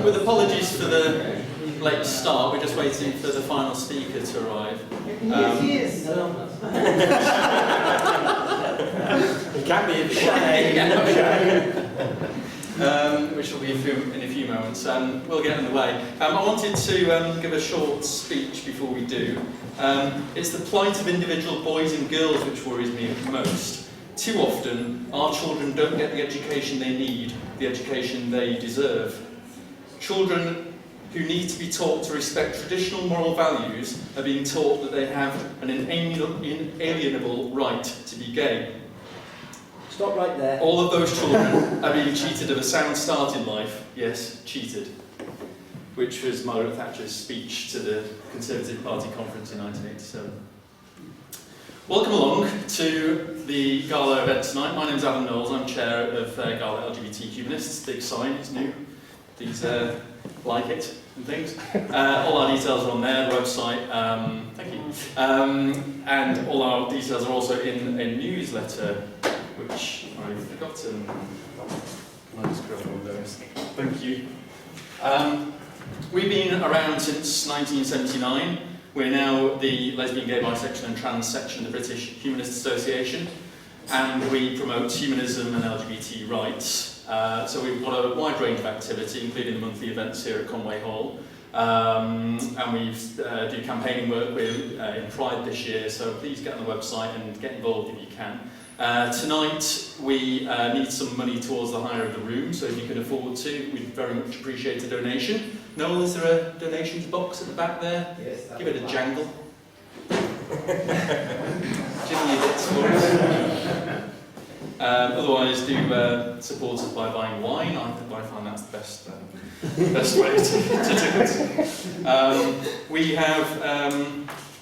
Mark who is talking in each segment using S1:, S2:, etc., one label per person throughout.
S1: with apologies for the late start, we're just waiting for the final speaker to arrive.
S2: Yes.
S3: It can be in the shade.
S1: Which will be in a few moments. We'll get underway. I wanted to give a short speech before we do. It's the plight of individual boys and girls which worries me most. Too often, our children don't get the education they need, the education they deserve. Children who need to be taught to respect traditional moral values are being taught that they have an inalienable right to be gay.
S2: Stop right there.
S1: All of those children are being cheated of a sound start in life. Yes, cheated. Which was Margaret Thatcher's speech to the Conservative Party conference in 1987. Welcome along to the GALHA event tonight. My name is Adam Knowles. I'm chair of GALHA LGBT Humanists. Big sign, it's new. These like it and things. All our details are on there, the website. Thank you. And all our details are also in a newsletter, which I've forgotten. Can I just grab one of those? Thank you. We've been around since 1979. We're now the lesbian, gay, bisexual and trans section of the British Humanist Association, and we promote humanism and LGBT rights. So we've got a wide range of activity, including the monthly events here at Conway Hall. And we do campaigning work. We're in Pride this year, so please get on the website and get involved if you can. Tonight we need some money towards the hire of the room, so if you can afford to, we'd very much appreciate a donation. Noel, is there a donations box at the back there?
S3: Yes.
S1: Give it a jangle. Jimmy bits for us. Otherwise, do support us by buying wine. I find that's the best way to do it. We have,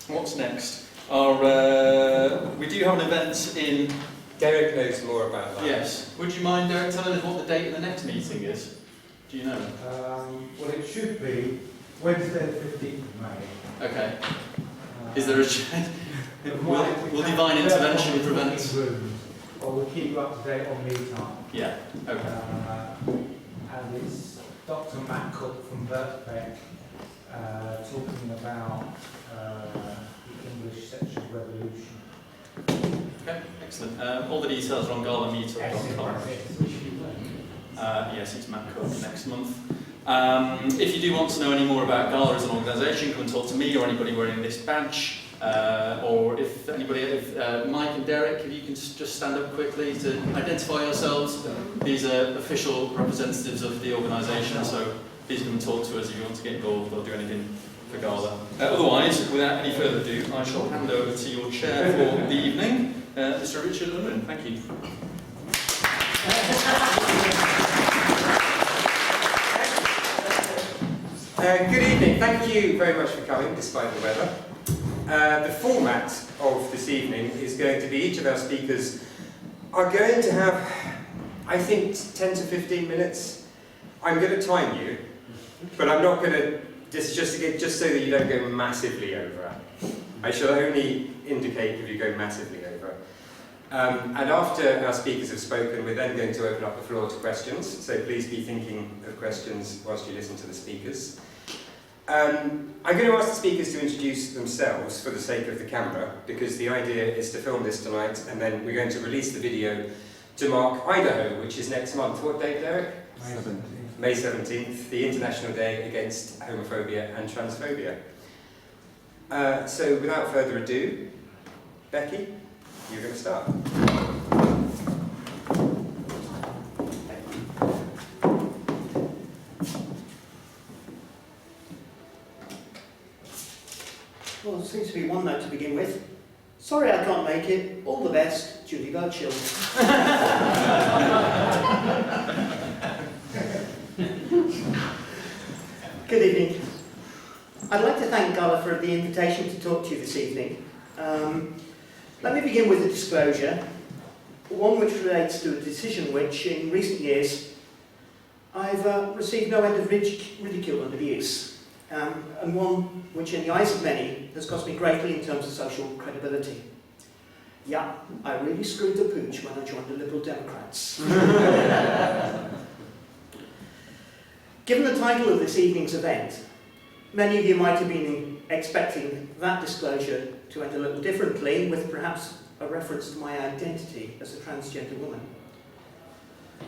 S1: what's next? We do have an event in...
S3: Derek knows more about that.
S1: Yes. Would you mind, Derek, telling us what the date of the next meeting is? Do you know?
S4: Well, it should be Wednesday the 15th of May.
S1: Okay. Is there a... will divine intervention prevent...
S4: Or we'll keep you up to date on meet time.
S1: Yeah, okay.
S4: And it's Dr. Matt Cook from Birkbeck talking about the English sexual revolution.
S1: Okay, excellent. All the details are on GALHAmeetup.com. Yes, it's Matt Cook next month. If you do want to know any more about GALHA as an organisation, come and talk to me or anybody wearing this badge. Or if anybody, Mike and Derek, if you can just stand up quickly to identify yourselves. These are official representatives of the organisation, so please come and talk to us if you want to get involved or do anything for GALHA. Otherwise, without any further ado, I shall hand over to your chair for the evening, Mr. Richard Unwin. Thank you.
S3: Good evening. Thank you very much for coming, despite the weather. The format of this evening is going to be each of our speakers are going to have, I think, 10 to 15 minutes. I'm going to time you, but I'm not going to, just so that you don't go massively over. I shall only indicate if you go massively over. And after our speakers have spoken, we're then going to open up the floor to questions, so please be thinking of questions whilst you listen to the speakers. I'm going to ask the speakers to introduce themselves for the sake of the camera, because the idea is to film this tonight, and then we're going to release the video to mark Idaho, which is next month. What date, Derek? May 17th, the International Day Against Homophobia and Transphobia. So without further ado, Becky, you're going to start.
S2: Well, there seems to be one note to begin with. Sorry I can't make it. All the best, Judy Birchill. Good evening. I'd like to thank GALHA for the invitation to talk to you this evening. Let me begin with a disclosure, one which relates to a decision which, in recent years, I've received no end of ridicule and abuse. And one which, in the eyes of many, has cost me greatly in terms of social credibility. Yeah, I really screwed the pooch when I joined the Liberal Democrats. Given the title of this evening's event, many of you might have been expecting that disclosure to end a little differently, with perhaps a reference to my identity as a transgender woman.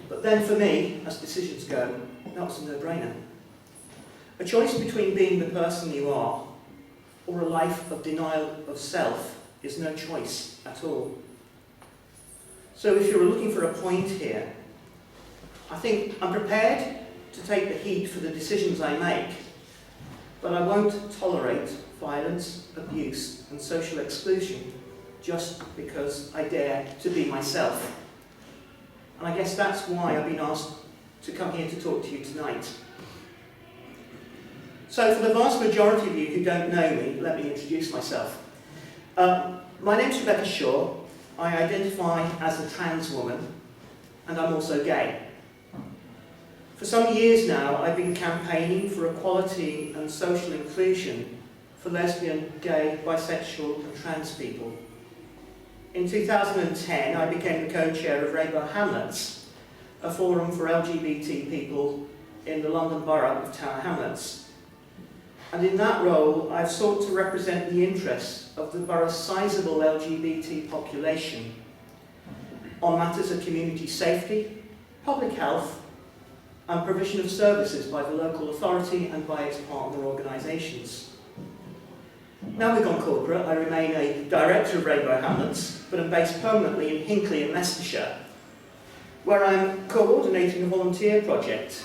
S2: But then for me, as decisions go, that was a no-brainer. A choice between being the person you are or a life of denial of self is no choice at all. So if you're looking for a point here, I think I'm prepared to take the heat for the decisions I make, but I won't tolerate violence, abuse and social exclusion just because I dare to be myself. And I guess that's why I've been asked to come here to talk to you tonight. So for the vast majority of you who don't know me, let me introduce myself. My name's Rebecca Shaw. I identify as a trans woman, and I'm also gay. For some years now, I've been campaigning for equality and social inclusion for lesbian, gay, bisexual and trans people. In 2010, I became the co-chair of Rainbow Hamlets, a forum for LGBT people in the London Borough of Tower Hamlets. And in that role, I've sought to represent the interests of the borough's sizable LGBT population on matters of community safety, public health, and provision of services by the local authority and by its partner organisations. Now we've gone corporate, I remain a director of Rainbow Hamlets, but I'm based permanently in Hinckley in Leicestershire, where I'm coordinating a volunteer project,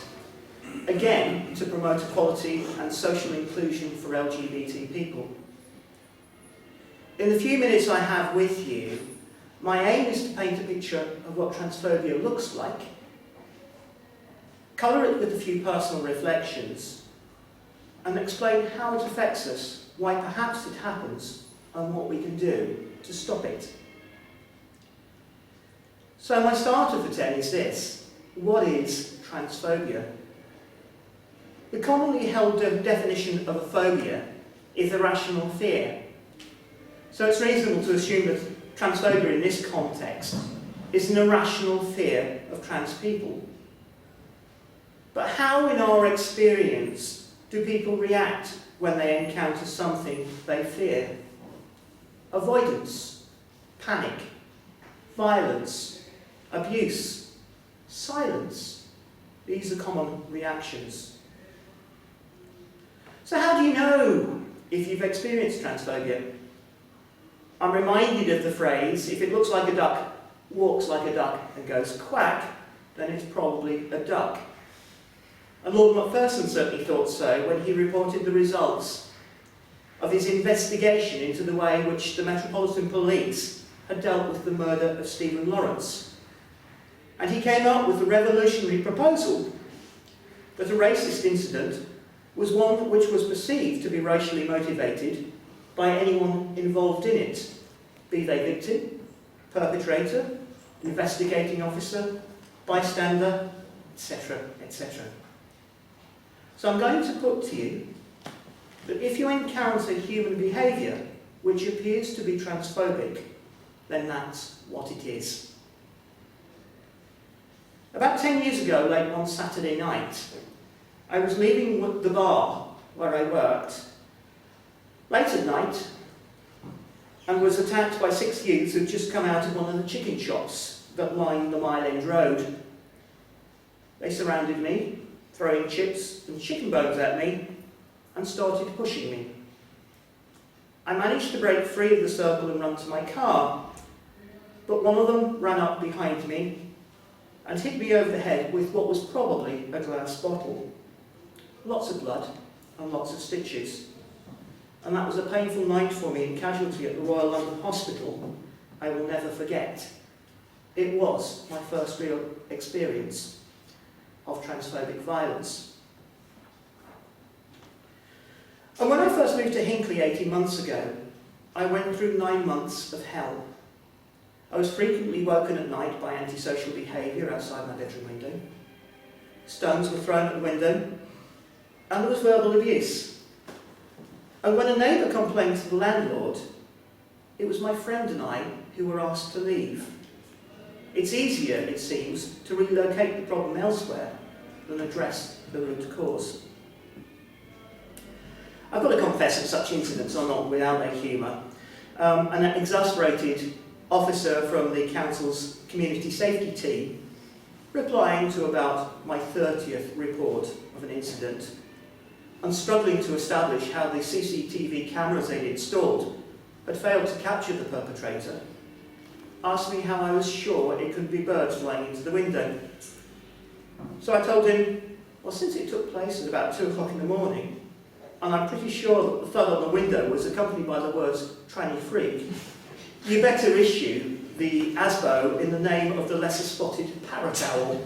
S2: again to promote equality and social inclusion for LGBT people. In the few minutes I have with you, my aim is to paint a picture of what transphobia looks like, colour it with a few personal reflections, and explain how it affects us, why perhaps it happens, and what we can do to stop it. So my starter for today is this: what is transphobia? The commonly held definition of a phobia is irrational fear. So it's reasonable to assume that transphobia in this context is an irrational fear of trans people. But how in our experience do people react when they encounter something they fear? Avoidance, panic, violence, abuse, silence. These are common reactions. So how do you know if you've experienced transphobia? I'm reminded of the phrase, if it looks like a duck, walks like a duck and goes quack, then it's probably a duck. And Lord Macpherson certainly thought so when he reported the results of his investigation into the way in which the Metropolitan Police had dealt with the murder of Stephen Lawrence. And he came up with the revolutionary proposal that a racist incident was one which was perceived to be racially motivated by anyone involved in it, be they victim, perpetrator, investigating officer, bystander, etc., etc. So I'm going to put to you that if you encounter human behaviour which appears to be transphobic, then that's what it is. About 10 years ago, late one Saturday night, I was leaving the bar where I worked late at night and was attacked by 6 youths who'd just come out of one of the chicken shops that line the Mile End Road. They surrounded me, throwing chips and chicken bones at me, and started pushing me. I managed to break free of the circle and run to my car, but one of them ran up behind me and hit me over the head with what was probably a glass bottle. Lots of blood and lots of stitches. And that was a painful night for me in casualty at the Royal London Hospital I will never forget. It was my first real experience of transphobic violence. And when I first moved to Hinckley 18 months ago, I went through 9 months of hell. I was frequently woken at night by antisocial behaviour outside my bedroom window. Stones were thrown at the window, and there was verbal abuse. And when a neighbour complained to the landlord, it was my friend and I who were asked to leave. It's easier, it seems, to relocate the problem elsewhere than address the root cause. I've got to confess that such incidents are not without their humour. An exasperated officer from the council's community safety team, replying to about my 30th report of an incident, and struggling to establish how the CCTV cameras they'd installed had failed to capture the perpetrator, asked me how I was sure it couldn't be birds flying into the window. So I told him, well, since it took place at about 2 o'clock in the morning, and I'm pretty sure that the thud on the window was accompanied by the words, tranny freak, you better issue the ASBO in the name of the lesser spotted parrot owl.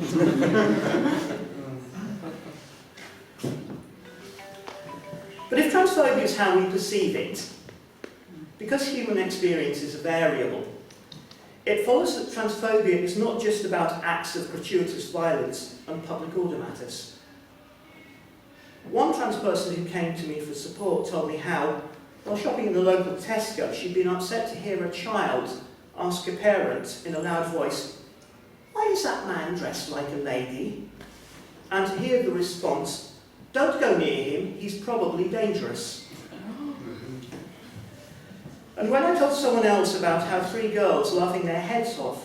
S2: But if transphobia is how we perceive it, because human experiences are variable, it follows that transphobia is not just about acts of gratuitous violence and public order matters. One trans person who came to me for support told me how, while shopping in the local Tesco, she'd been upset to hear a child ask a parent in a loud voice, "Why is that man dressed like a lady?" And to hear the response, "Don't go near him, he's probably dangerous." And when I told someone else about how 3 girls laughing their heads off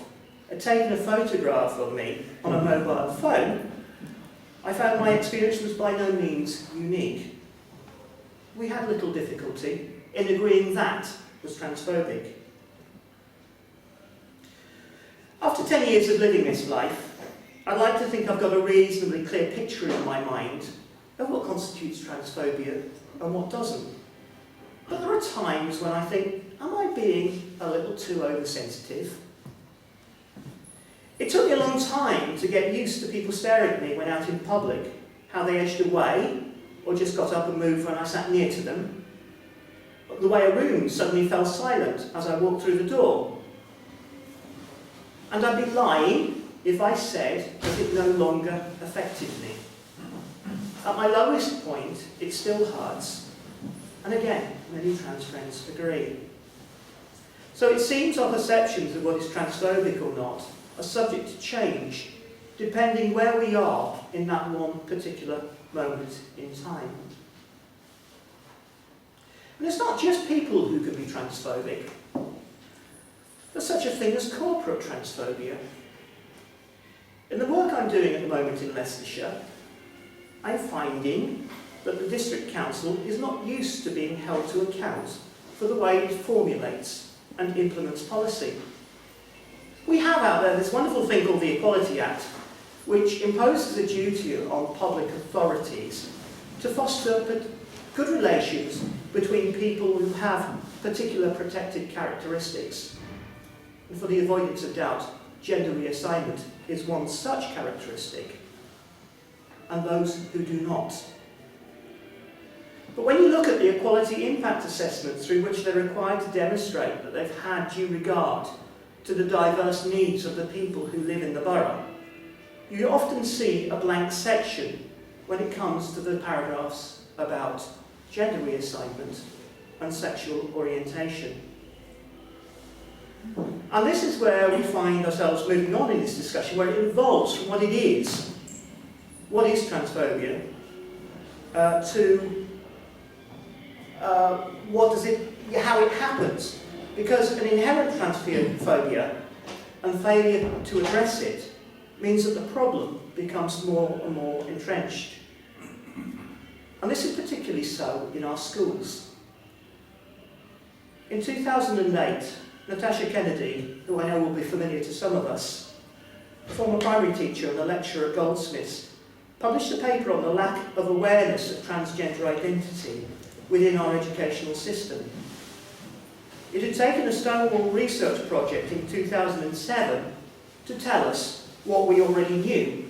S2: had taken a photograph of me on a mobile phone, I found my experience was by no means unique. We had little difficulty in agreeing that was transphobic. After 10 years of living this life, I'd like to think I've got a reasonably clear picture in my mind of what constitutes transphobia and what doesn't. But there are times when I think, am I being a little too oversensitive? It took me a long time to get used to people staring at me when out in public, how they edged away or just got up and moved when I sat near to them, the way a room suddenly fell silent as I walked through the door. And I'd be lying if I said that it no longer affected me. At my lowest point, it still hurts. And again, many trans friends agree. So it seems our perceptions of what is transphobic or not are subject to change, depending where we are in that one particular moment in time. And it's not just people who can be transphobic. There's such a thing as corporate transphobia. In the work I'm doing at the moment in Leicestershire, I'm finding that the District Council is not used to being held to account for the way it formulates and implements policy. We have out there this wonderful thing called the Equality Act, which imposes a duty on public authorities to foster good relations between people who have particular protected characteristics. And for the avoidance of doubt, gender reassignment is one such characteristic, and those who do not. But when you look at the equality impact assessments through which they're required to demonstrate that they've had due regard to the diverse needs of the people who live in the borough, you often see a blank section when it comes to the paragraphs about gender reassignment and sexual orientation. And this is where we find ourselves moving on in this discussion, where it evolves from what is transphobia, to how it happens. Because an inherent transphobia and failure to address it means that the problem becomes more and more entrenched. And this is particularly so in our schools. In 2008, Natasha Kennedy, who I know will be familiar to some of us, a former primary teacher and a lecturer at Goldsmiths, published a paper on the lack of awareness of transgender identity within our educational system. It had taken a Stonewall research project in 2007 to tell us what we already knew,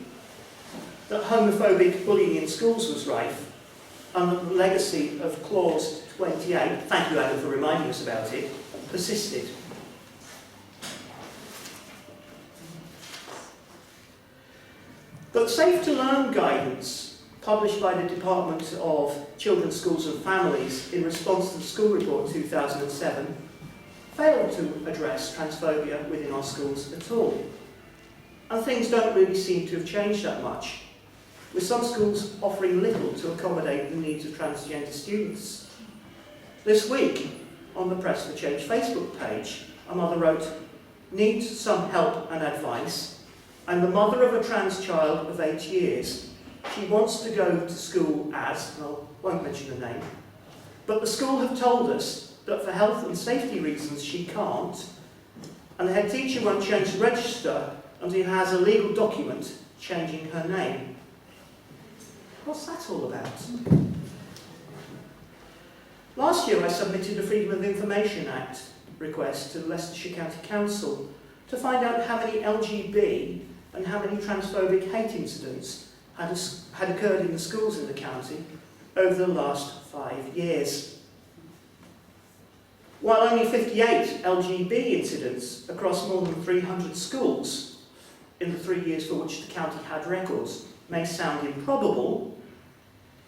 S2: that homophobic bullying in schools was rife, and that the legacy of Clause 28, thank you Adam for reminding us about it, persisted. But Safe to Learn guidance, published by the Department of Children, Schools and Families in response to the school report 2007, failed to address transphobia within our schools at all. And things don't really seem to have changed that much. with some schools offering little to accommodate the needs of transgender students. This week, on the Press for Change Facebook page, a mother wrote, "Needs some help and advice. I'm the mother of a trans child of 8 years. She wants to go to school as," and I won't mention the name, "but the school have told us that for health and safety reasons she can't, and the head teacher won't change the register until he has a legal document changing her name." What's that all about? Last year I submitted a Freedom of Information Act request to the Leicestershire County Council to find out how many LGB and how many transphobic hate incidents had occurred in the schools in the county over the last 5 years. While only 58 LGB incidents across more than 300 schools in the 3 years for which the county had records may sound improbable,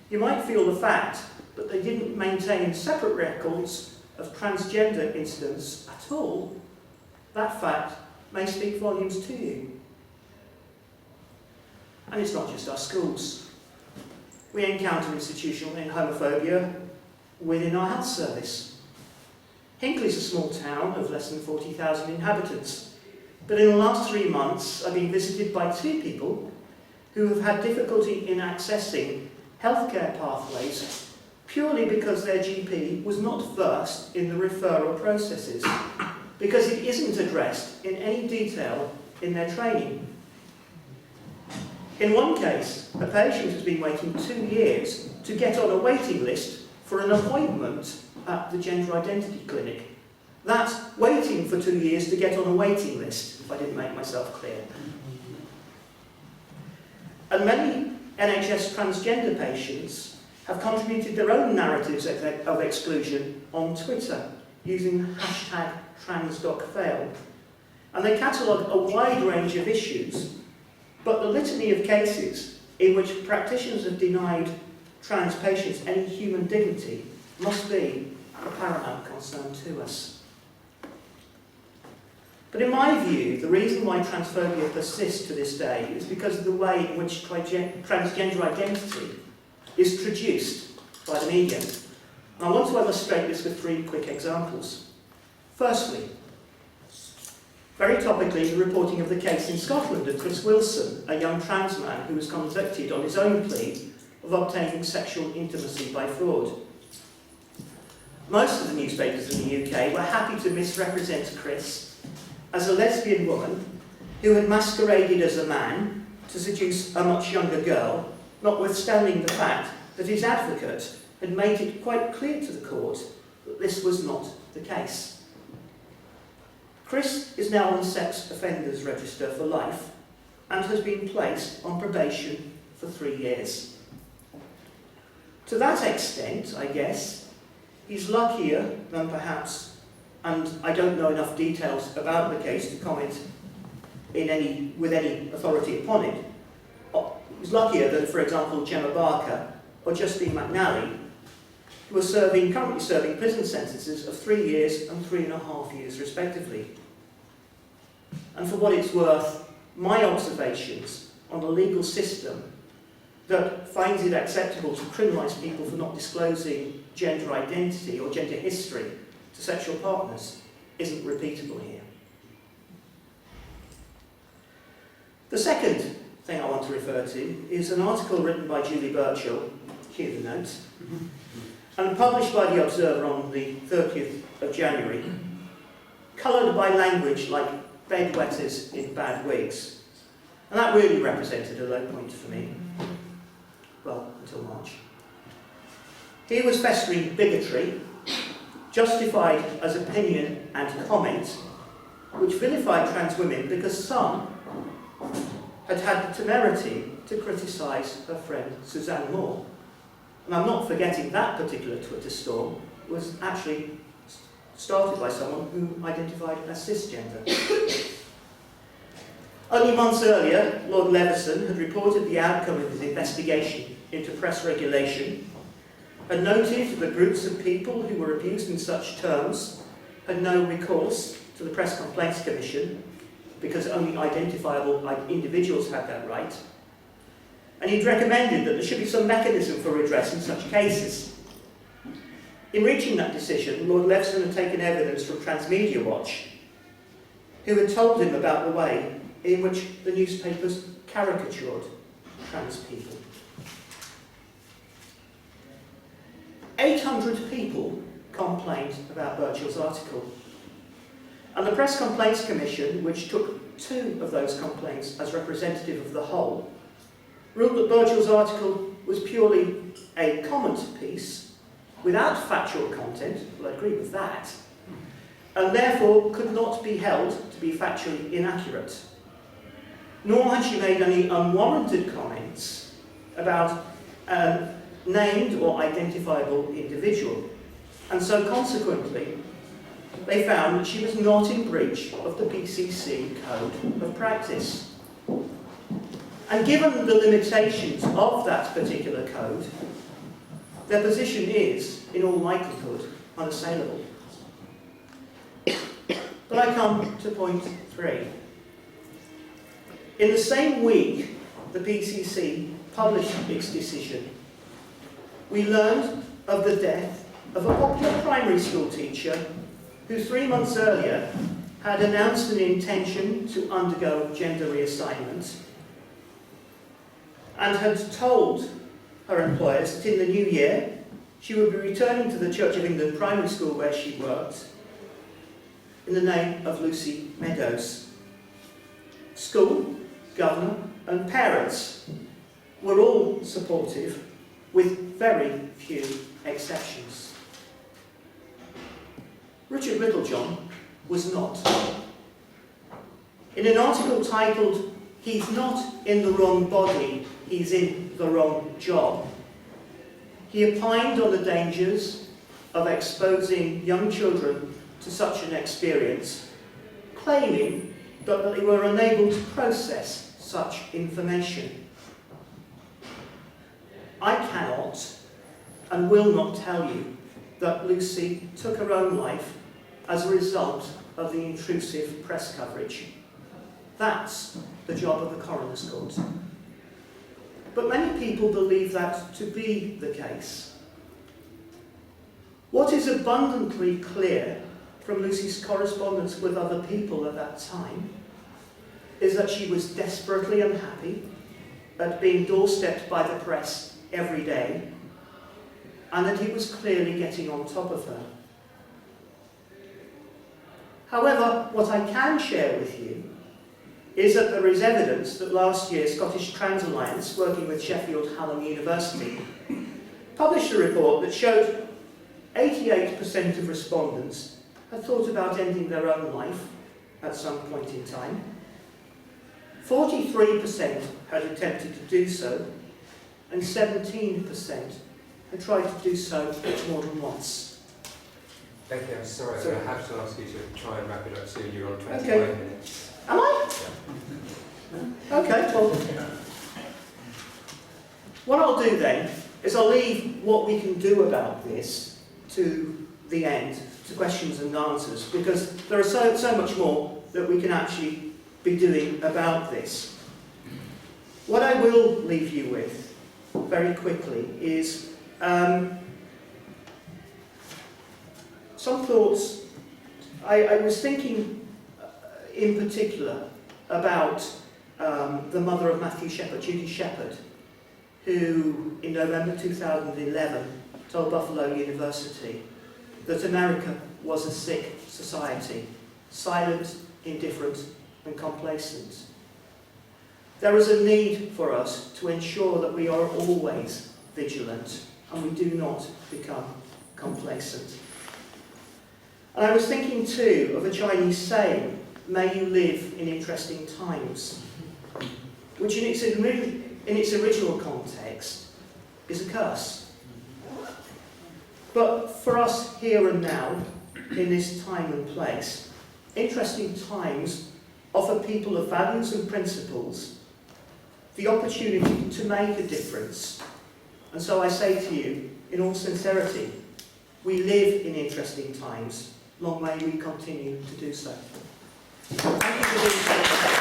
S2: you might feel the fact that they didn't maintain separate records of transgender incidents at all, that fact may speak volumes to you. And it's not just our schools. We encounter institutional homophobia within our health service. Hinckley's a small town of less than 40,000 inhabitants, but in the last 3 months I've been visited by 2 people who have had difficulty in accessing healthcare pathways purely because their GP was not versed in the referral processes, because it isn't addressed in any detail in their training. In one case, a patient has been waiting 2 years to get on a waiting list for an appointment at the gender identity clinic. That's waiting for 2 years to get on a waiting list, if I didn't make myself clear. And many NHS transgender patients have contributed their own narratives of exclusion on Twitter using hashtag #TransDocFail. And they catalogue a wide range of issues, but the litany of cases in which practitioners have denied trans patients any human dignity must be a paramount concern to us. But in my view, the reason why transphobia persists to this day is because of the way in which transgender identity is traduced by the media. And I want to illustrate this with 3 quick examples. Firstly, very topically, the reporting of the case in Scotland of Chris Wilson, a young trans man who was convicted on his own plea of obtaining sexual intimacy by fraud. Most of the newspapers in the UK were happy to misrepresent Chris as a lesbian woman who had masqueraded as a man to seduce a much younger girl, notwithstanding the fact that his advocate had made it quite clear to the court that this was not the case. Chris is now on the sex offenders register for life and has been placed on probation for 3 years. To that extent, I guess, he's luckier than perhaps, and I don't know enough details about the case to comment with any authority upon it. He's luckier than, for example, Gemma Barker or Justine McNally, who are currently serving prison sentences of 3 years and 3.5 years respectively. And for what it's worth, my observations on the legal system that finds it acceptable to criminalise people for not disclosing gender identity or gender history to sexual partners isn't repeatable here. The second thing I want to refer to is an article written by Julie Birchall, cue the notes, and published by The Observer on the 30th of January, coloured by language like bedwetters in bad wigs. And that really represented a low point for me. Well, until March. Here was festering bigotry, justified as opinion and comment, which vilified trans women because some had had the temerity to criticise her friend Suzanne Moore. And I'm not forgetting that particular Twitter storm was actually started by someone who identified as cisgender. Only months earlier, Lord Leveson had reported the outcome of his investigation into press regulation, had noted that groups of people who were abused in such terms had no recourse to the Press Complaints Commission because only identifiable individuals had that right, and he'd recommended that there should be some mechanism for redress in such cases. In reaching that decision, Lord Levison had taken evidence from Transmedia Watch, who had told him about the way in which the newspapers caricatured trans people. 800 people complained about Birchall's article, and the Press Complaints Commission, which took 2 of those complaints as representative of the whole, ruled that Birchall's article was purely a comment piece without factual content, well, I agree with that, and therefore could not be held to be factually inaccurate. Nor had she made any unwarranted comments about a named or identifiable individual, and so consequently they found that she was not in breach of the PCC Code of Practice. And given the limitations of that particular code, their position is, in all likelihood, unassailable. But I come to point 3. In the same week the PCC published its decision, we learned of the death of a popular primary school teacher who 3 months earlier had announced an intention to undergo gender reassignment and had told her employers that in the new year she would be returning to the Church of England primary school where she worked in the name of Lucy Meadows. School, governor and parents were all supportive, with very few exceptions. Richard Littlejohn was not. In an article titled "He's Not in the Wrong Body, He's in the Wrong Job," he opined on the dangers of exposing young children to such an experience, claiming that they were unable to process such information. I cannot and will not tell you that Lucy took her own life as a result of the intrusive press coverage. That's the job of the coroner's court. But many people believe that to be the case. What is abundantly clear from Lucy's correspondence with other people at that time is that she was desperately unhappy at being doorstepped by the press every day, and that he was clearly getting on top of her. However, what I can share with you is that there is evidence that last year Scottish Trans Alliance, working with Sheffield Hallam University, published a report that showed 88% of respondents had thought about ending their own life at some point in time. 43% had attempted to do so, and 17% had tried to do so more than once.
S3: Becky, I'm sorry,
S2: So-
S3: I have to ask you to try and wrap it up soon. You're on 25
S2: Okay.
S3: minutes.
S2: Am I? Okay, well, what I'll do then is I'll leave what we can do about this to the end, to questions and answers, because there is so much more that we can actually be doing about this. What I will leave you with very quickly is some thoughts. I was thinking in particular about the mother of Matthew Shepherd, Judy Shepherd, who in November 2011 told Buffalo University that America was a sick society, silent, indifferent and complacent. There is a need for us to ensure that we are always vigilant and we do not become complacent. And I was thinking too of a Chinese saying, "May you live in interesting times," which in its original context is a curse. But for us here and now, in this time and place, interesting times offer people of values and principles the opportunity to make a difference. And so I say to you, in all sincerity, we live in interesting times. Long may we continue to do so. Thank you for being here.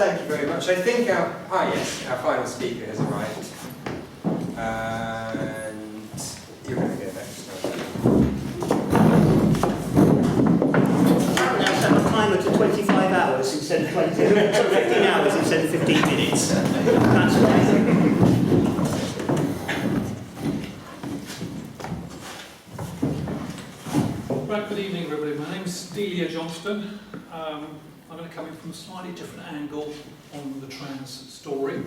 S3: Thank you very much. I think our final speaker has arrived. And you're going to go next.
S2: Apparently I've set my timer to 25 hours instead of 15 hours instead of 15 minutes. That's amazing.
S5: Right, good evening everybody. My name's Delia Johnston. I'm going to come in from a slightly different angle on the trans story.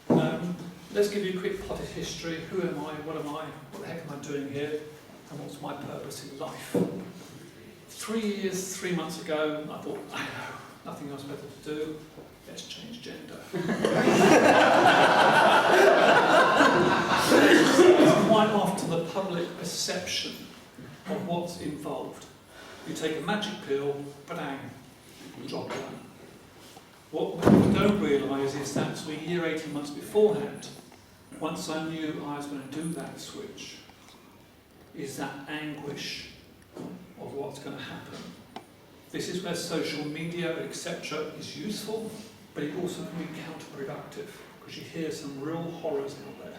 S5: Let's give you a quick potted history. Who am I? What am I? What the heck am I doing here? And what's my purpose in life? 3 months ago, I thought, I know, nothing else better to do. Let's change gender. It's quite often the public perception of what's involved. You take a magic pill, bang, job done. What people don't realise is that a year, 18 months beforehand, once I knew I was going to do that switch, is that anguish of what's going to happen. This is where social media, etc., is useful, but it also can be counterproductive, because you hear some real horrors out there.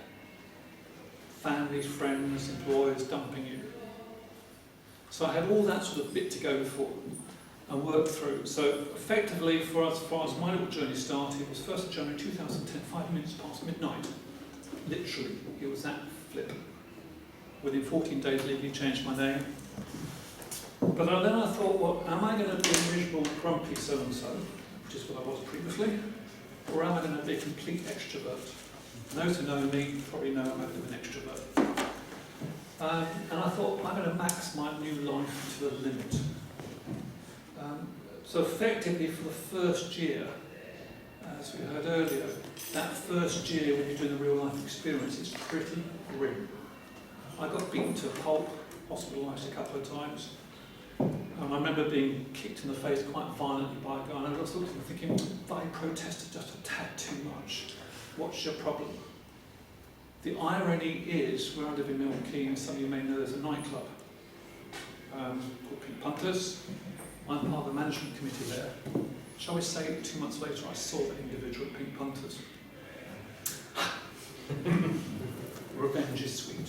S5: Families, friends, employers dumping you. So I had all that sort of bit to go for and work through. So effectively, for as far as my little journey started, it was 1st of January 2010, 5 minutes past midnight. Literally, it was that flip. Within 14 days, legally changed my name. But then I thought, well, am I going to be a miserable, grumpy so-and-so, which is what I was previously, or am I going to be a complete extrovert? Those who know me probably know I'm a bit of an extrovert. And I thought, I'm going to max my new life to the limit. So effectively, for the first year, as we heard earlier, that first year when you're doing the real life experience is pretty grim. I got beaten to a pulp, hospitalised a couple of times. I remember being kicked in the face quite violently by a guy, and I was looking and thinking, I protested just a tad too much. What's your problem? The irony is, where I live in Milton Keynes, some of you may know there's a nightclub called Pink Punters. I'm part of the management committee there. Shall we say 2 months later I saw that individual at Pink Punters. Revenge is sweet.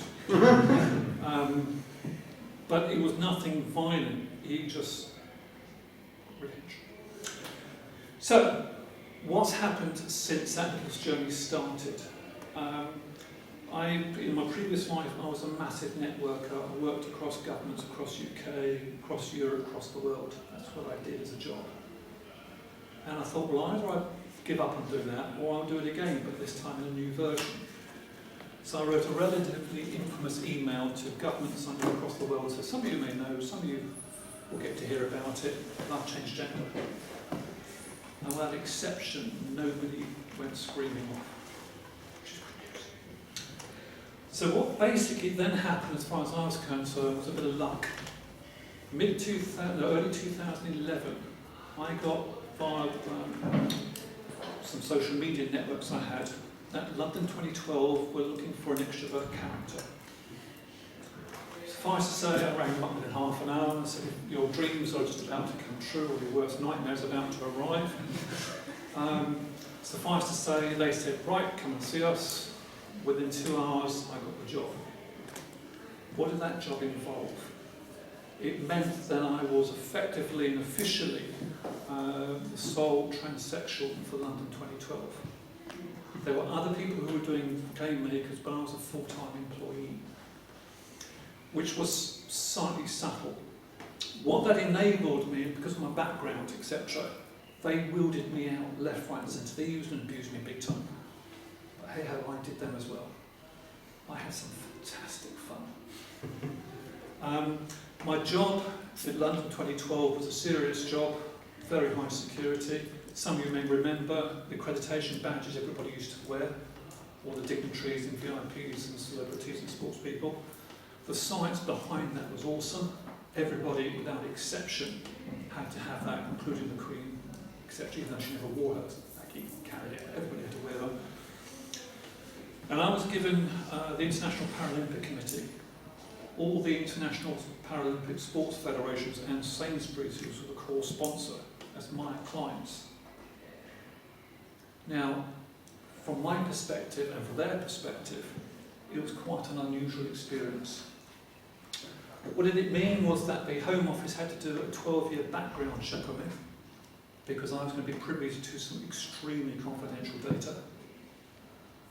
S5: But it was nothing violent, he just revenge. So, what's happened since that little journey started? In my previous life, I was a massive networker. I worked across governments, across UK, across Europe, across the world. That's what I did as a job. And I thought, well, either I give up and do that, or I'll do it again, but this time in a new version. So I wrote a relatively infamous email to governments across the world. So some of you may know, some of you will get to hear about it. I've changed gender. And without exception, nobody went screaming off. So what basically then happened, as far as I was concerned, was a bit of luck. Early 2011, I got via some social media networks I had that London 2012 were looking for an extrovert character. Suffice to say, I rang them up within half an hour and said, your dreams are just about to come true, or your worst nightmares about to arrive. Suffice to say, they said, right, come and see us. Within 2 hours, I got the job. What did that job involve? It meant that I was effectively and officially the sole transsexual for London 2012. There were other people who were doing game makers, but I was a full-time employee, which was slightly subtle. What that enabled me, because of my background, etc., they wielded me out left, right and centre. They used and abused me big time. Hey ho, I did them as well. I had some fantastic fun. My job at London 2012 was a serious job, very high security. Some of you may remember the accreditation badges everybody used to wear, all the dignitaries and VIPs and celebrities and sports people. The science behind that was awesome. Everybody, without exception, had to have that, including the Queen, except even though she never wore hers. He carried it, everybody had to wear them. And I was given the International Paralympic Committee, all the international Paralympic sports federations and Sainsbury's, who was the core sponsor, as my clients. Now, from my perspective and from their perspective, it was quite an unusual experience. What did it mean was that the Home Office had to do a 12-year background check on me because I was going to be privy to some extremely confidential data.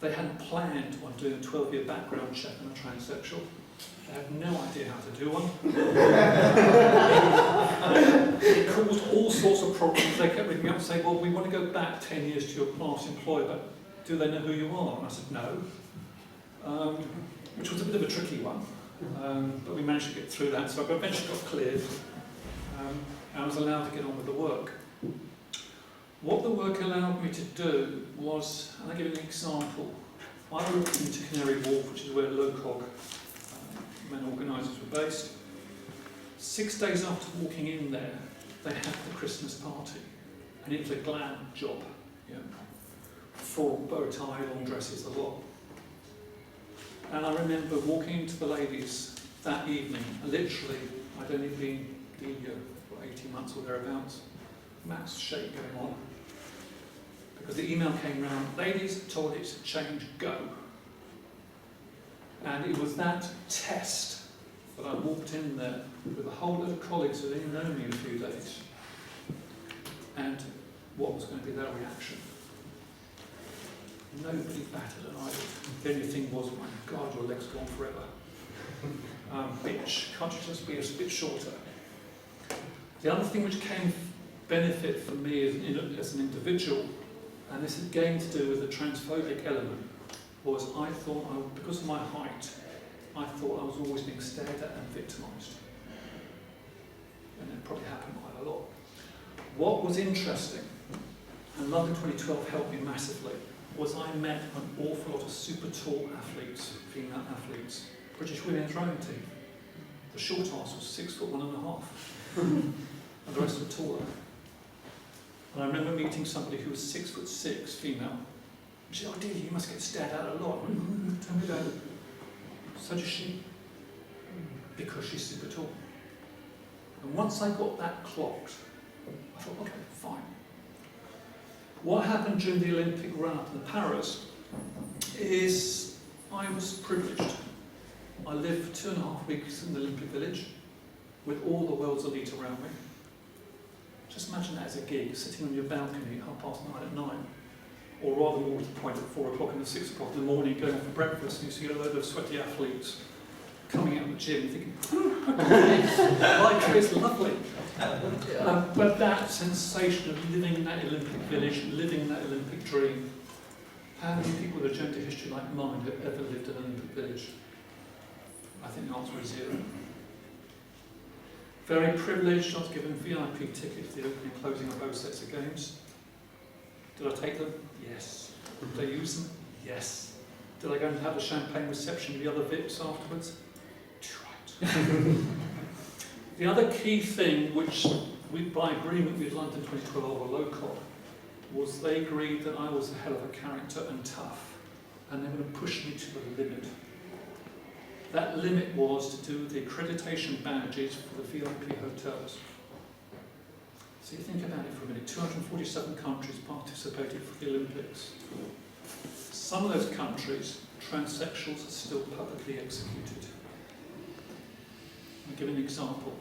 S5: They hadn't planned on doing a 12-year background check on a transsexual. They had no idea how to do one. It caused all sorts of problems. They kept ringing up and saying, well, we want to go back 10 years to your last employer, but do they know who you are? And I said, no. Which was a bit of a tricky one. But we managed to get through that, so I eventually got cleared. And I was allowed to get on with the work. What the work allowed me to do was, and I'll give you an example. I walked into Canary Wharf, which is where LOCOG men organisers were based. 6 days after walking in there, they had the Christmas party. And it was a glam job. You know, full bow tie, long dresses, the lot. And I remember walking into the ladies that evening, and literally, I'd only been for 18 months or thereabouts, mass shake going on. Because the email came round, ladies, toilets, change, go. And it was that test that I walked in there with a whole lot of colleagues who had only known me a few days. And what was going to be their reaction? Nobody batted an eyelid. The only thing was, my God, your leg's gone forever. Bitch, can't you just be a bit shorter? The other thing which came benefit for me as an individual, and this is again to do with the transphobic element, was I thought, because of my height, I thought I was always being stared at and victimised. And it probably happened quite a lot. What was interesting, and London 2012 helped me massively, was I met an awful lot of super tall athletes, female athletes, British women's rowing team. The short ass was 6'1.5", and the rest were taller. And I remember meeting somebody who was 6'6", female. She said, oh dear, you must get stared at a lot. Tell me about it. So does she, because she's super tall. And once I got that clocked, I thought, okay, fine. What happened during the Olympic run-up in Paris is I was privileged. I lived for 2.5 weeks in the Olympic Village with all the world's elite around me. Just imagine that as a gig, sitting on your balcony at 9:30 at night, or rather more to the point at 4 o'clock and 6 o'clock in the morning, going out for breakfast, and you see a load of sweaty athletes coming out of the gym and thinking, life is lovely. But that sensation of living in that Olympic village, living in that Olympic dream, how many people with a gender history like mine have ever lived in an Olympic village? I think the answer is 0. Very privileged, I was given VIP tickets to the opening and closing of both sets of games. Did I take them? Yes. Did I use them? Yes. Did I go and have a champagne reception with the other VIPs afterwards? Right. The other key thing, which by agreement with London 2012 or LOCOG, was they agreed that I was a hell of a character and tough, and they were going to push me to the limit. That limit was to do the accreditation badges for the VIP hotels. So you think about it for a minute, 247 countries participated for the Olympics. Some of those countries, transsexuals are still publicly executed. I'll give an example.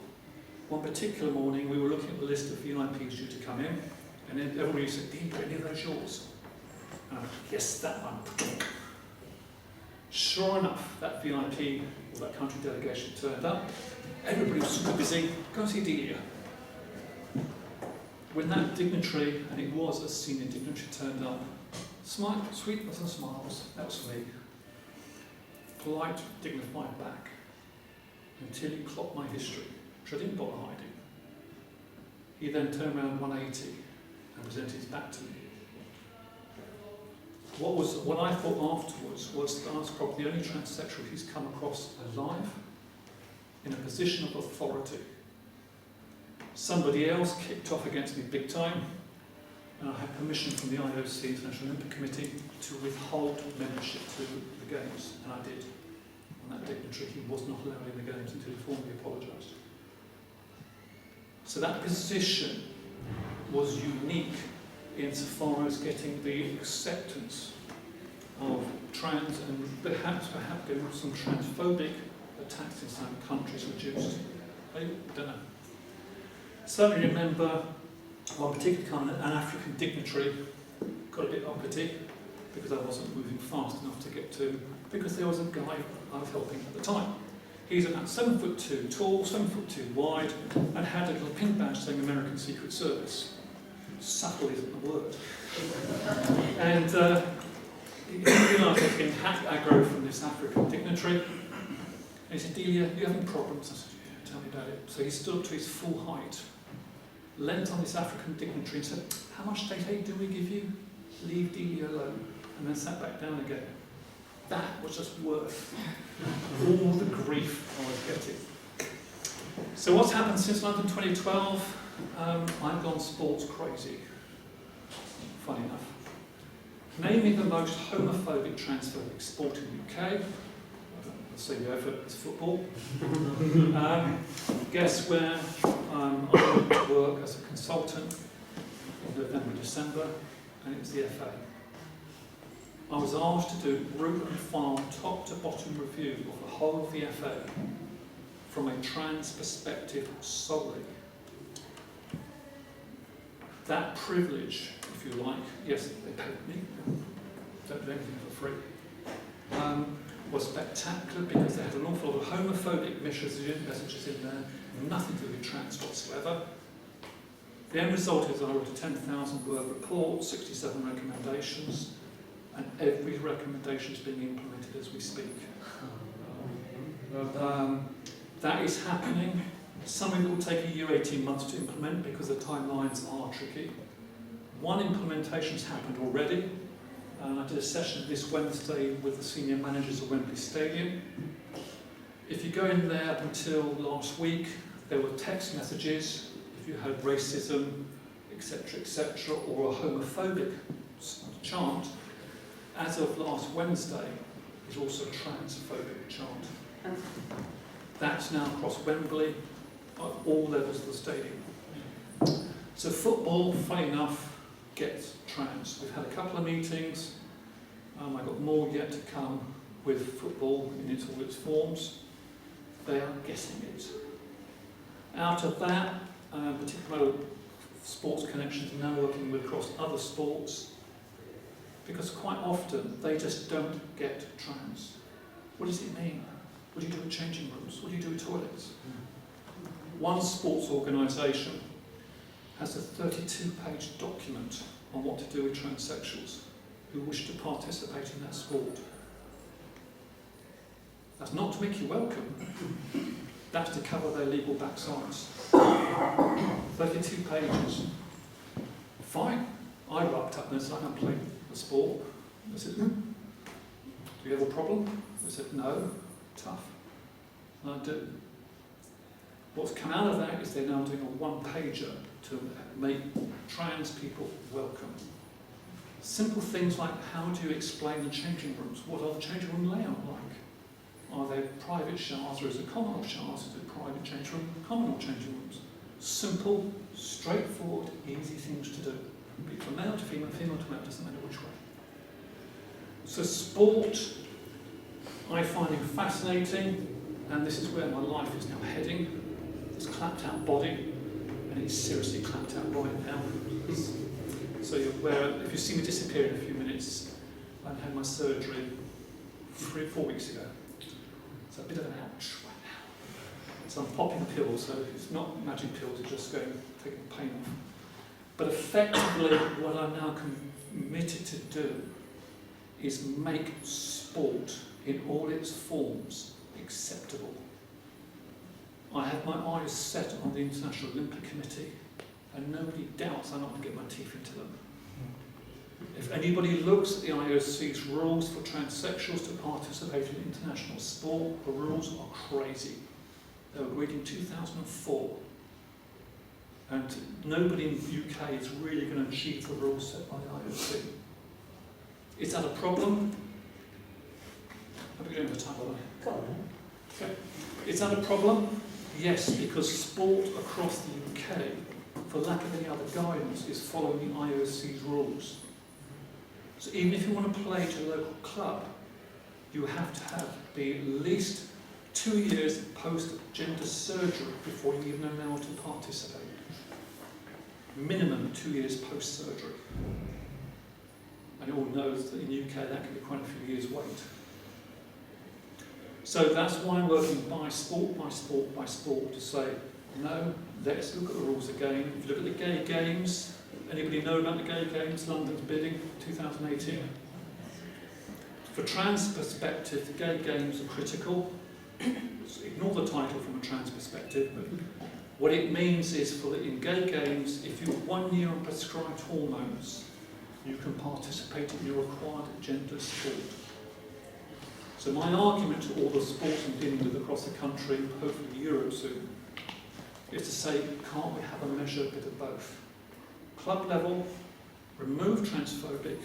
S5: One particular morning, we were looking at the list of VIPs due to come in, and then everybody said, Dean, are any of those yours? And I went, yes, that one. Sure enough, that VIP, or that country delegation turned up. Everybody was super busy. Go and see Delia. When that dignitary, and it was a senior dignitary, turned up, smile, sweet little smiles, that was for me. Polite, dignified back, until he clocked my history, which I didn't bother hiding. He then turned around 180 and presented his back to me. What I thought afterwards was that I was probably the only transsexual he's come across alive, in a position of authority. Somebody else kicked off against me big time, and I had permission from the IOC, International Olympic Committee, to withhold membership to the Games, and I did. And that dignitary, he was not allowed in the Games until he formally apologised. So that position was unique insofar as getting the acceptance of trans and perhaps there were some transphobic attacks in some countries reduced. I don't know. Certainly remember one particular time an African dignitary got a bit uppity because I wasn't moving fast enough to get to, because there was a guy I was helping at the time. He's about 7'2" tall, 7'2" wide, and had a little pin badge saying American Secret Service. Subtle isn't the word. And he realised I was getting hacked aggro from this African dignitary. And he said, "Delia, you having problems?" I said, "Yeah, tell me about it." So he stood up to his full height, leant on this African dignitary and said, "How much state aid do we give you? Leave Delia alone." And then sat back down again. That was just worth all the grief I was getting. So what's happened since London 2012? I've gone sports crazy, funny enough. Naming the most homophobic, transphobic sport in the UK. I'll say the effort is football. Guess where I went to work as a consultant in November, December, and it was the FA. I was asked to do root and file, top to bottom review of the whole of the FA from a trans perspective solely. That privilege, if you like, yes, they paid me, don't do anything for free, was spectacular because they had an awful lot of homophobic messages in there, nothing to do with trans whatsoever. The end result is I wrote a 10,000 word report, 67 recommendations, and every recommendation is being implemented as we speak. That is happening. Some of it will take a year, 18 months to implement because the timelines are tricky. One implementation has happened already. I did a session this Wednesday with the senior managers of Wembley Stadium. If you go in there up until last week, there were text messages if you had racism, etc., or a homophobic chant. As of last Wednesday, is also a transphobic chant. That's now across Wembley, at all levels of the stadium. So football, funny enough, gets trans. We've had a couple of meetings. I've got more yet to come with football in all its forms. They are getting it. Out of that, particular sports connections are now working with across other sports, because quite often they just don't get trans. What does it mean? What do you do with changing rooms? What do you do with toilets? One sports organisation has a 32-page document on what to do with transsexuals who wish to participate in that sport. That's not to make you welcome, that's to cover their legal backsides. 32 pages. Fine. I rocked up and said, "I'm playing the sport." I said, "Do you have a problem?" I said, "No." Tough. And I do. What's come out of that is they're now doing a one-pager to make trans people welcome. Simple things like, how do you explain the changing rooms? What are the changing room layout like? Are they private showers or is it communal showers? Is it private changing room, communal changing rooms? Simple, straightforward, easy things to do. Be it from male to female, female to male, doesn't matter which way. So sport, I find it fascinating, and this is where my life is now heading. It's clapped out body, and it's seriously clapped out right now. So you're aware, if you see me disappear in a few minutes, I had my surgery 3-4 weeks ago. It's a bit of an ouch right now. So I'm popping pills, so it's not magic pills, it's just going, taking the pain off. But effectively, what I'm now committed to do is make sport in all its forms acceptable. I have my eyes set on the International Olympic Committee, and nobody doubts I'm not going to get my teeth into them. If anybody looks at the IOC's rules for transsexuals to participate in international sport, the rules are crazy. They were agreed in 2004. And nobody in the UK is really going to achieve the rules set by the IOC. Is that a problem? Are we going over time, by the way?
S2: Go on.
S5: Okay. Is that a problem? Yes, because sport across the UK for lack of any other guidance, is following the IOC's rules. So even if you want to play at your local club, you have to have be at least 2 years post-gender surgery before you're even allowed to participate. Minimum 2 years post-surgery. And you all know that in the UK that can be quite a few years' wait. So that's why I'm working by sport, by sport, by sport to say, no, let's look at the rules again. If you look at the gay games, anybody know about the gay games? London's bidding, 2018. For trans perspective, the gay games are critical. So ignore the title from a trans perspective, but what it means is for in gay games, if you're 1 year on prescribed hormones, you can participate in your required gender sport. So my argument to all the sports I'm dealing with across the country, hopefully Europe soon, is to say, can't we have a measure bit of both? Club level, remove transphobic,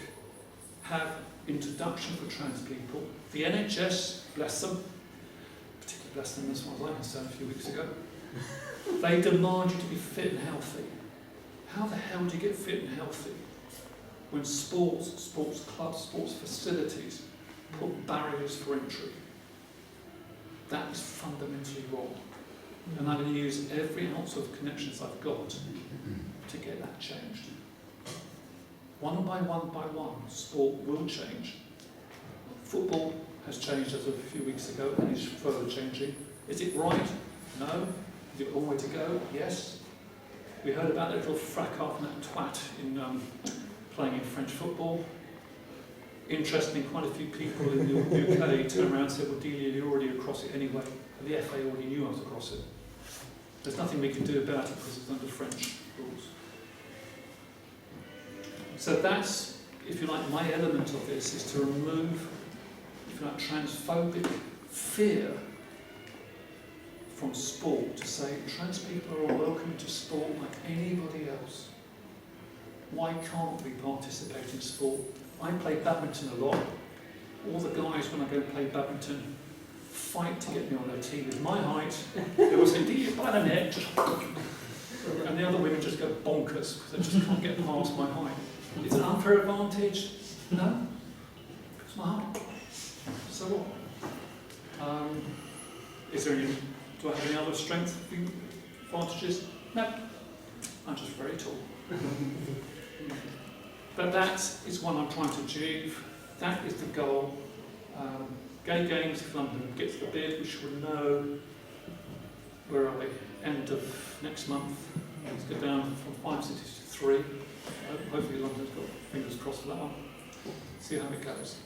S5: have introduction for trans people. The NHS, bless them, particularly bless them as far as I'm concerned a few weeks ago, they demand you to be fit and healthy. How the hell do you get fit and healthy when sports clubs, sports facilities put barriers for entry? That is fundamentally wrong. And I'm going to use every ounce of connections I've got to get that changed. One by one, sport will change. Football has changed as of a few weeks ago and is further changing. Is it right? No. Is it a long way to go? Yes. We heard about that little fracas and that twat in playing in French football. Interestingly, quite a few people in the UK turned around and said, well, Delia, you're already across it anyway. And the FA already knew I was across it. There's nothing we can do about it because it's under French rules. So that's, if you like, my element of this is to remove, if you like, transphobic fear from sport, to say trans people are welcome to sport like anybody else. Why can't we participate in sport? I play badminton a lot. All the guys, when I go play badminton, fight to get me on their team with my height. They will say, "Delia, by the net," and the other women just go bonkers because they just can't get past my height. Is it an unfair advantage? No. It's my height. So what? Is there any? Do I have any other strength advantages? No. I'm just very tall. But that is what I'm trying to achieve. That is the goal. Gay Games, if London gets the bid, we should know, where are we? End of next month. Let's go down from 5 cities to 3. Hopefully London's got fingers crossed for that one. See how it goes.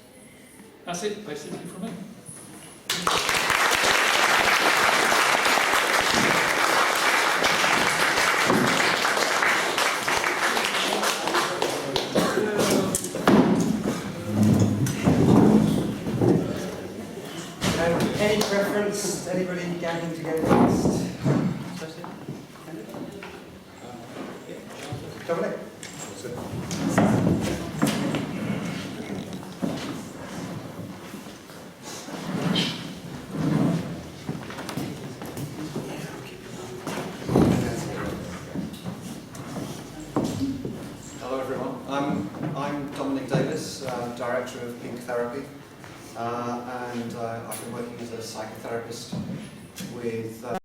S5: That's it, basically, from me.
S3: Any preference? Anybody gagging to go next? Dominic?
S6: Hello everyone, I'm Dominic Davis, Director of Pink Therapy, and I've been working as a psychotherapist with